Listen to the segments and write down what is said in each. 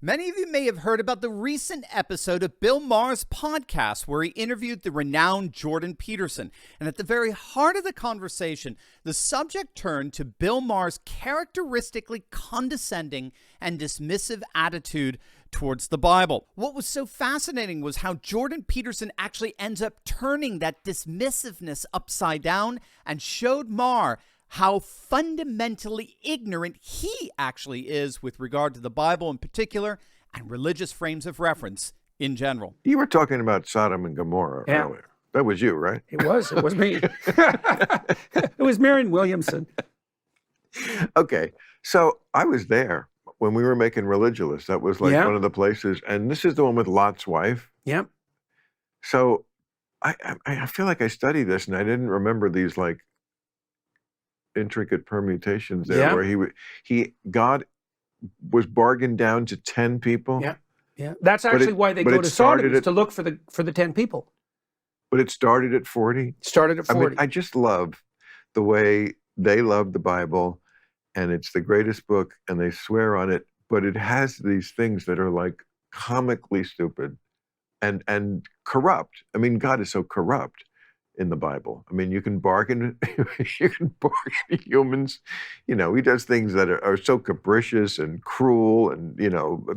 Many of you may have heard about the recent episode of Bill Maher's podcast where he interviewed the renowned Jordan Peterson. And at the very heart of the conversation, the subject turned to Bill Maher's characteristically condescending and dismissive attitude towards the Bible. What was so fascinating was how Jordan Peterson actually ends up turning that dismissiveness upside down and showed Maher how fundamentally ignorant he actually is with regard to the Bible in particular and religious frames of reference in general. You were talking about Sodom and Gomorrah earlier. That was you, right? It was me. It was Marion Williamson. Okay, so I was there when we were making Religulous. That was like one of the places, and this is the one with Lot's wife. Yep. So I feel like I studied this, and I didn't remember these like intricate permutations there where God was bargained down to 10 people. Yeah. That's actually why they go to Sodom, is to look for the 10 people. But it started at 40? Started at 40. I mean, I just love the way they love the Bible, and it's the greatest book, and they swear on it, but it has these things that are like comically stupid and corrupt. I mean, God is so corrupt in the Bible. I mean, you can bargain humans. You know, he does things that are so capricious and cruel and,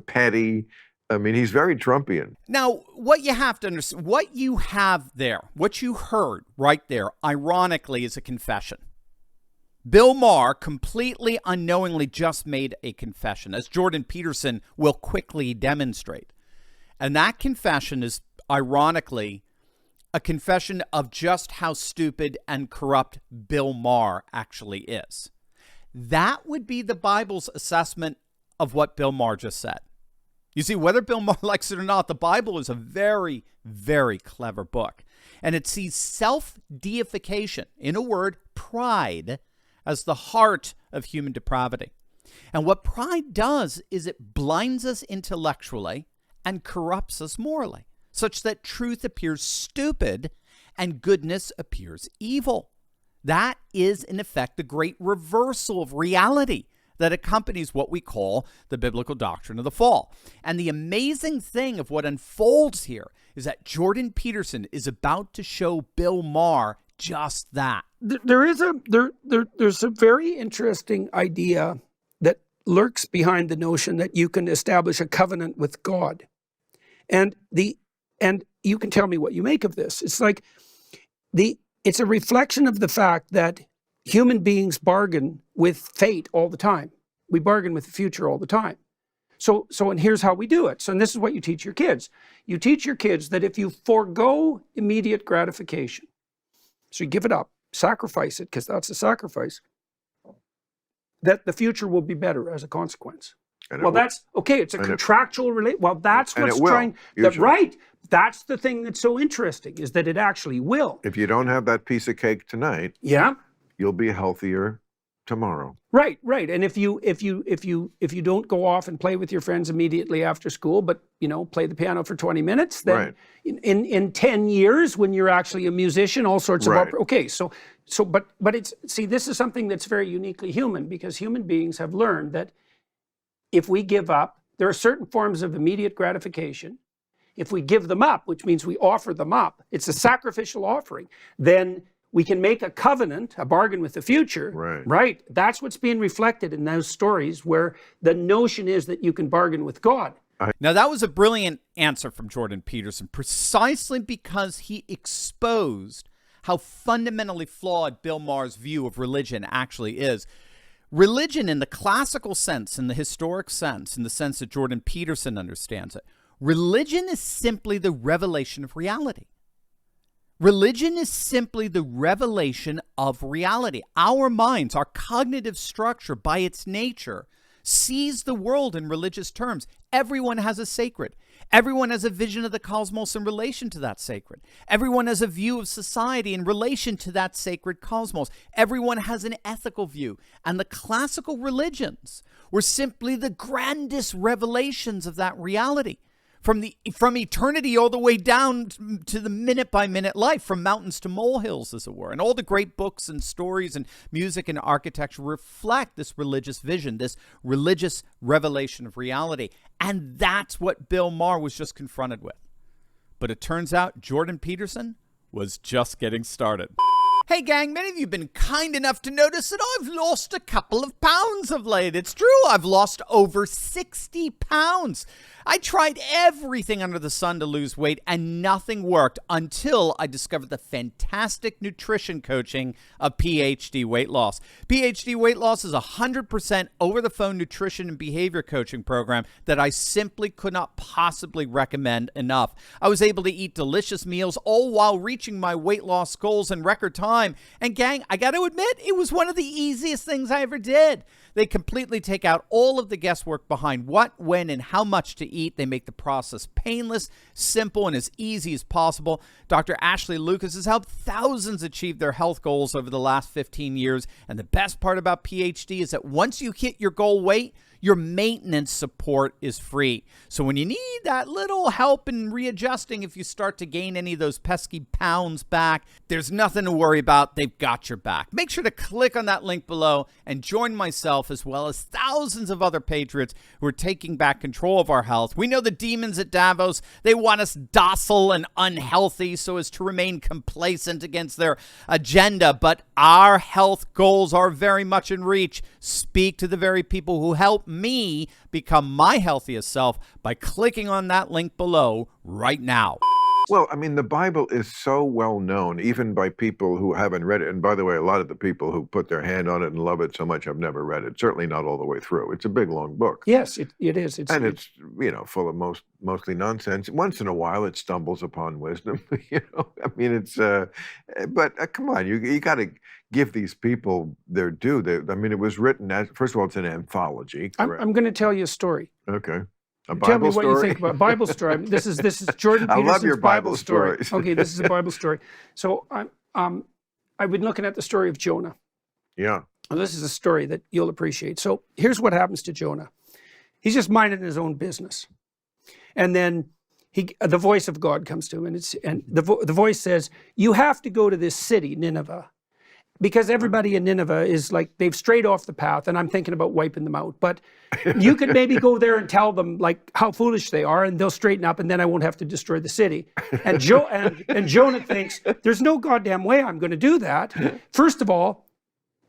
petty. I mean, he's very Trumpian. Now, what you have to understand, what you have there, what you heard right there, ironically, is a confession. Bill Maher completely unknowingly just made a confession, as Jordan Peterson will quickly demonstrate. And that confession is, ironically, a confession of just how stupid and corrupt Bill Maher actually is. That would be the Bible's assessment of what Bill Maher just said. You see, whether Bill Maher likes it or not, the Bible is a very, very clever book. And it sees self-deification, in a word, pride, as the heart of human depravity. And what pride does is it blinds us intellectually and corrupts us morally, such that truth appears stupid and goodness appears evil. That is, in effect, the great reversal of reality that accompanies what we call the biblical doctrine of the fall. And the amazing thing of what unfolds here is that Jordan Peterson is about to show Bill Maher just that. There's a very interesting idea that lurks behind the notion that you can establish a covenant with God. And you can tell me what you make of this. It's like it's a reflection of the fact that human beings bargain with fate all the time. We bargain with the future all the time. So and here's how we do it. So, and this is what you teach your kids. You teach your kids that if you forego immediate gratification, so you give it up, sacrifice it, because that's a sacrifice, that the future will be better as a consequence. Well, that's okay. It's a contractual relate. Well, that's what's trying. Right. That's the thing that's so interesting, is that it actually will. If you don't have that piece of cake tonight, you'll be healthier tomorrow. Right. And if you don't go off and play with your friends immediately after school, but play the piano for 20 minutes, then in 10 years when you're actually a musician, all sorts of but this is something that's very uniquely human, because human beings have learned that if we give up, there are certain forms of immediate gratification. If we give them up, which means we offer them up, it's a sacrificial offering, then we can make a covenant, a bargain with the future. Right. That's what's being reflected in those stories, where the notion is that you can bargain with God. Now, that was a brilliant answer from Jordan Peterson, precisely because he exposed how fundamentally flawed Bill Maher's view of religion actually is. Religion in the classical sense, in the historic sense, in the sense that Jordan Peterson understands it, religion is simply the revelation of reality. Religion is simply the revelation of reality. Our minds, our cognitive structure, by its nature, sees the world in religious terms. Everyone has a sacred. Everyone has a vision of the cosmos in relation to that sacred. Everyone has a view of society in relation to that sacred cosmos. Everyone has an ethical view. And the classical religions were simply the grandest revelations of that reality. From eternity all the way down to the minute-by-minute life, from mountains to molehills, as it were. And all the great books and stories and music and architecture reflect this religious vision, this religious revelation of reality. And that's what Bill Maher was just confronted with. But it turns out Jordan Peterson was just getting started. Hey gang, many of you have been kind enough to notice that I've lost a couple of pounds of late. It's true, I've lost over 60 pounds. I tried everything under the sun to lose weight and nothing worked until I discovered the fantastic nutrition coaching of PhD Weight Loss. PhD Weight Loss is a 100% over-the-phone nutrition and behavior coaching program that I simply could not possibly recommend enough. I was able to eat delicious meals all while reaching my weight loss goals in record time. And gang, I got to admit, it was one of the easiest things I ever did. They completely take out all of the guesswork behind what, when, and how much to eat. They make the process painless, simple, and as easy as possible. Dr. Ashley Lucas has helped thousands achieve their health goals over the last 15 years. And the best part about PhD is that once you hit your goal weight, your maintenance support is free. So when you need that little help in readjusting, if you start to gain any of those pesky pounds back, there's nothing to worry about. They've got your back. Make sure to click on that link below and join myself as well as thousands of other patriots who are taking back control of our health. We know the demons at Davos, they want us docile and unhealthy so as to remain complacent against their agenda, but our health goals are very much in reach. Speak to the very people who help me become my healthiest self by clicking on that link below right now. Well, I mean, the Bible is so well known, even by people who haven't read it. And by the way, a lot of the people who put their hand on it and love it so much have never read it. Certainly not all the way through. It's a big, long book. Yes, it is. And it's full of mostly nonsense. Once in a while, it stumbles upon wisdom. I mean, it's. But come on, you got to give these people their due. It was written as, first of all, it's an anthology. I'm going to tell you a story. Okay. Tell me what you think about Bible story. This is Jordan Peterson's I love your Bible story. stories. Okay, this is a Bible story. So I've been looking at the story of Jonah. Yeah. Well, this is a story that you'll appreciate. So here's what happens to Jonah. He's just minding his own business, and then the voice of God comes to him, and the voice says, "You have to go to this city, Nineveh." Because everybody in Nineveh is like, they've strayed off the path, and I'm thinking about wiping them out. But you could maybe go there and tell them like how foolish they are, and they'll straighten up, and then I won't have to destroy the city. And Jonah thinks, there's no goddamn way I'm going to do that. First of all,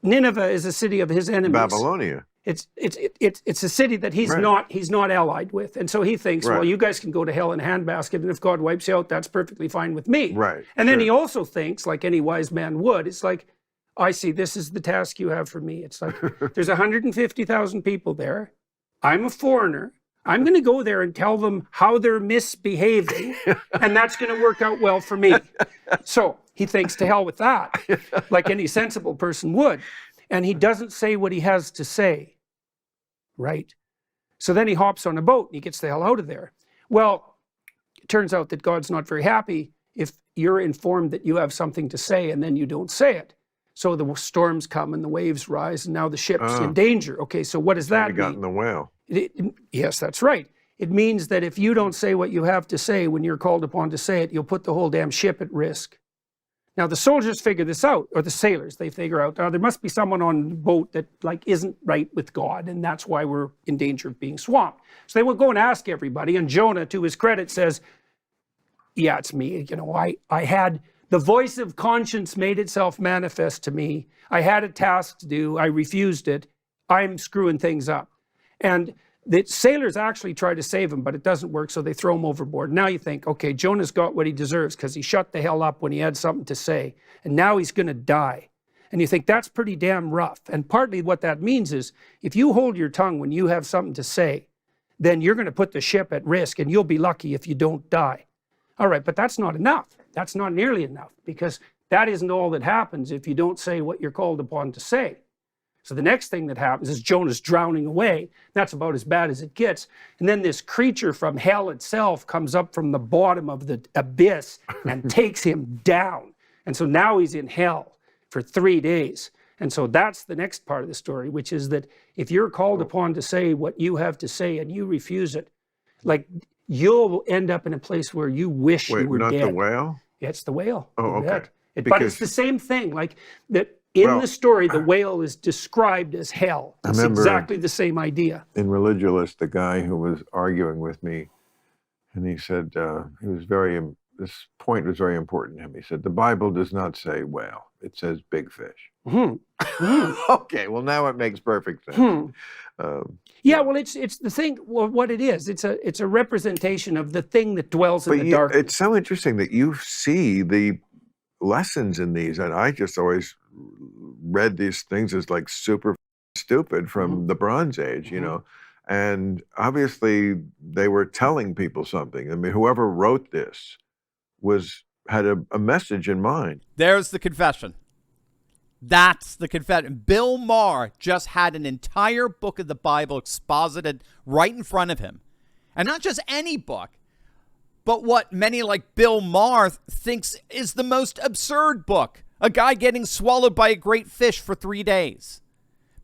Nineveh is a city of his enemies. Babylonia. It's a city that he's not allied with, and so he thinks, well, you guys can go to hell in a handbasket, and if God wipes you out, that's perfectly fine with me. Right. And then he also thinks, like any wise man would, it's like, I see, this is the task you have for me. It's like, there's 150,000 people there. I'm a foreigner. I'm going to go there and tell them how they're misbehaving, and that's going to work out well for me. So he thinks, to hell with that, like any sensible person would. And he doesn't say what he has to say, right? So then he hops on a boat and he gets the hell out of there. Well, it turns out that God's not very happy if you're informed that you have something to say and then you don't say it. So the storms come and the waves rise, and now the ship's in danger. Okay, so what does that mean? Got in the whale. Yes, that's right. It means that if you don't say what you have to say when you're called upon to say it, you'll put the whole damn ship at risk. Now, the soldiers figure this out, or the sailors, they figure out, there must be someone on the boat that isn't right with God, and that's why we're in danger of being swamped. So they will go and ask everybody, and Jonah, to his credit, says, yeah, it's me. I had... The voice of conscience made itself manifest to me. I had a task to do. I refused it. I'm screwing things up. And the sailors actually try to save him, but it doesn't work, so they throw him overboard. Now you think, okay, Jonah's got what he deserves because he shut the hell up when he had something to say, and now he's going to die. And you think, that's pretty damn rough. And partly what that means is, if you hold your tongue when you have something to say, then you're going to put the ship at risk, and you'll be lucky if you don't die. All right, but that's not enough. That's not nearly enough, because that isn't all that happens if you don't say what you're called upon to say. So the next thing that happens is Jonah's drowning away. That's about as bad as it gets. And then this creature from hell itself comes up from the bottom of the abyss and takes him down. And so now he's in hell for 3 days. And so that's the next part of the story, which is that if you're called upon to say what you have to say and you refuse it, you'll end up in a place where you wish you were dead. Wait, not the whale? Yeah, it's the whale. Oh, okay. But it's the same thing. Like that, In the story, the whale is described as hell. It's exactly the same idea. In Religulous, the guy who was arguing with me, and he said, this point was very important to him. He said, the Bible does not say whale. It says big fish. Okay, well, now it makes perfect sense. Yeah, well, it's the thing. Well, what it is, it's a representation of the thing that dwells in the dark. It's so interesting that you see the lessons in these, and I just always read these things as like super stupid from the Bronze Age, you know, and obviously they were telling people something. I mean, whoever wrote this had a message in mind. There's the confession. That's the confession. Bill Maher just had an entire book of the Bible exposited right in front of him. And not just any book, but what many like Bill Maher thinks is the most absurd book. A guy getting swallowed by a great fish for 3 days.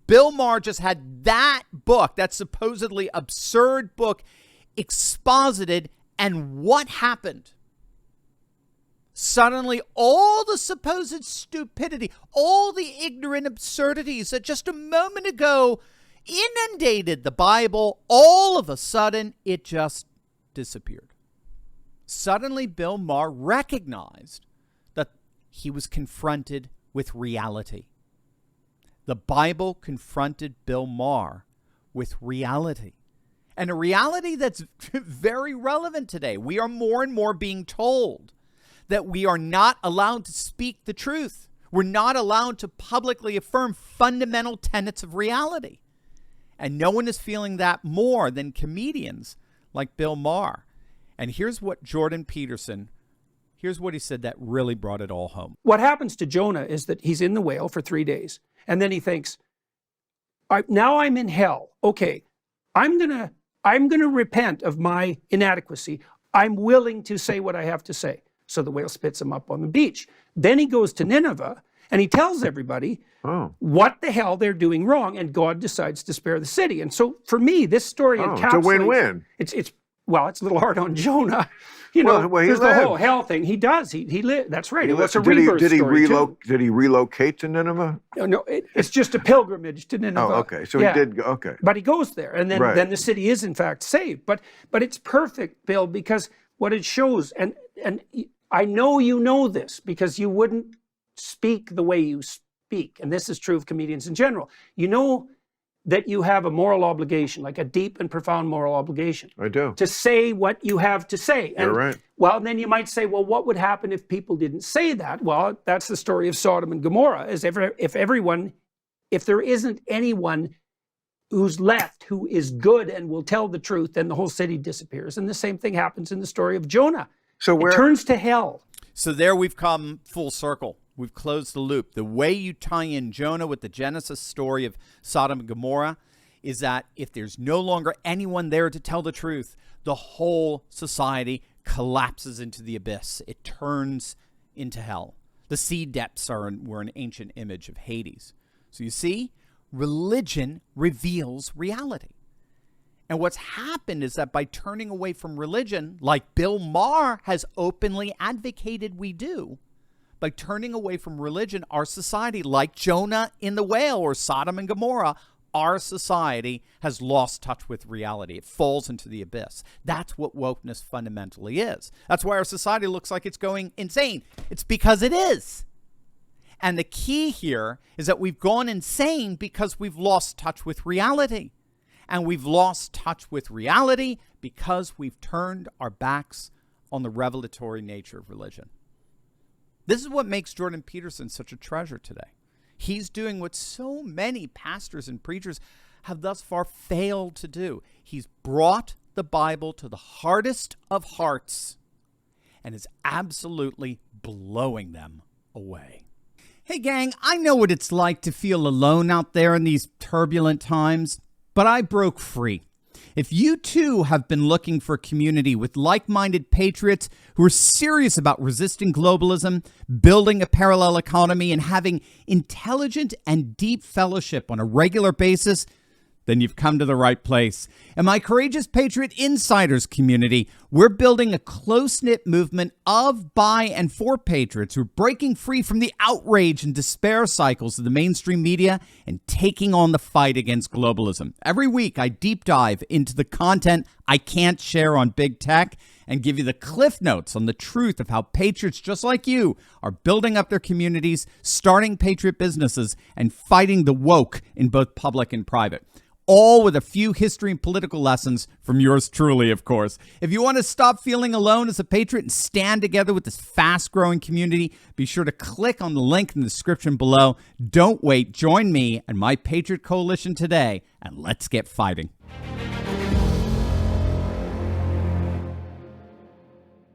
Bill Maher just had that book, that supposedly absurd book, exposited, and what happened? Suddenly, all the supposed stupidity, all the ignorant absurdities that just a moment ago inundated the Bible, all of a sudden, it just disappeared. Suddenly, Bill Maher recognized that he was confronted with reality. The Bible confronted Bill Maher with reality. And a reality that's very relevant today. We are more and more being told that we are not allowed to speak the truth. We're not allowed to publicly affirm fundamental tenets of reality. And no one is feeling that more than comedians like Bill Maher. And here's what Peterson, here's what he said that really brought it all home. What happens to Jonah is that he's in the whale for 3 days. And then he thinks, now I'm in hell. Okay, I'm gonna repent of my inadequacy. I'm willing to say what I have to say. So the whale spits him up on the beach. Then he goes to Nineveh and he tells everybody what the hell they're doing wrong, and God decides to spare the city. And so for me, this story encapsulates... It's a win-win. It's a little hard on Jonah. You know, there's the whole hell thing. He does. He lived. That's right. It's a rebirth story, too. Did he relocate to Nineveh? No, it's just a pilgrimage to Nineveh. Oh, okay. So he did. Okay. But he goes there, and then the city is in fact saved. But it's perfect, Bill, because what it shows, and I know you know this because you wouldn't speak the way you speak, and this is true of comedians in general. You know that you have a moral obligation, like a deep and profound moral obligation. I do. To say what you have to say. And, you're right. Well, then you might say, well, what would happen if people didn't say that? Well, that's the story of Sodom and Gomorrah. If there isn't anyone who's left who is good and will tell the truth, then the whole city disappears. And the same thing happens in the story of Jonah. So it turns to hell. So there we've come full circle. We've closed the loop. The way you tie in Jonah with the Genesis story of Sodom and Gomorrah is that if there's no longer anyone there to tell the truth, the whole society collapses into the abyss. It turns into hell. The sea depths were an ancient image of Hades. So you see, religion reveals reality. And what's happened is that by turning away from religion, like Bill Maher has openly advocated we do, by turning away from religion, our society, like Jonah in the whale or Sodom and Gomorrah, our society has lost touch with reality. It falls into the abyss. That's what wokeness fundamentally is. That's why our society looks like it's going insane. It's because it is. And the key here is that we've gone insane because we've lost touch with reality. And we've lost touch with reality because we've turned our backs on the revelatory nature of religion. This is what makes Jordan Peterson such a treasure today. He's doing what so many pastors and preachers have thus far failed to do. He's brought the Bible to the hardest of hearts and is absolutely blowing them away. Hey gang, I know what it's like to feel alone out there in these turbulent times, but I broke free. If you too have been looking for a community with like-minded patriots who are serious about resisting globalism, building a parallel economy, and having intelligent and deep fellowship on a regular basis, then you've come to the right place. In my Courageous Patriot Insiders community, we're building a close-knit movement of, by, and for patriots who are breaking free from the outrage and despair cycles of the mainstream media and taking on the fight against globalism. Every week, I deep dive into the content I can't share on big tech and give you the cliff notes on the truth of how patriots just like you are building up their communities, starting patriot businesses, and fighting the woke in both public and private. All with a few history and political lessons from yours truly, of course. If you want to stop feeling alone as a patriot and stand together with this fast-growing community, be sure to click on the link in the description below. Don't wait. Join me and my Patriot Coalition today, and let's get fighting.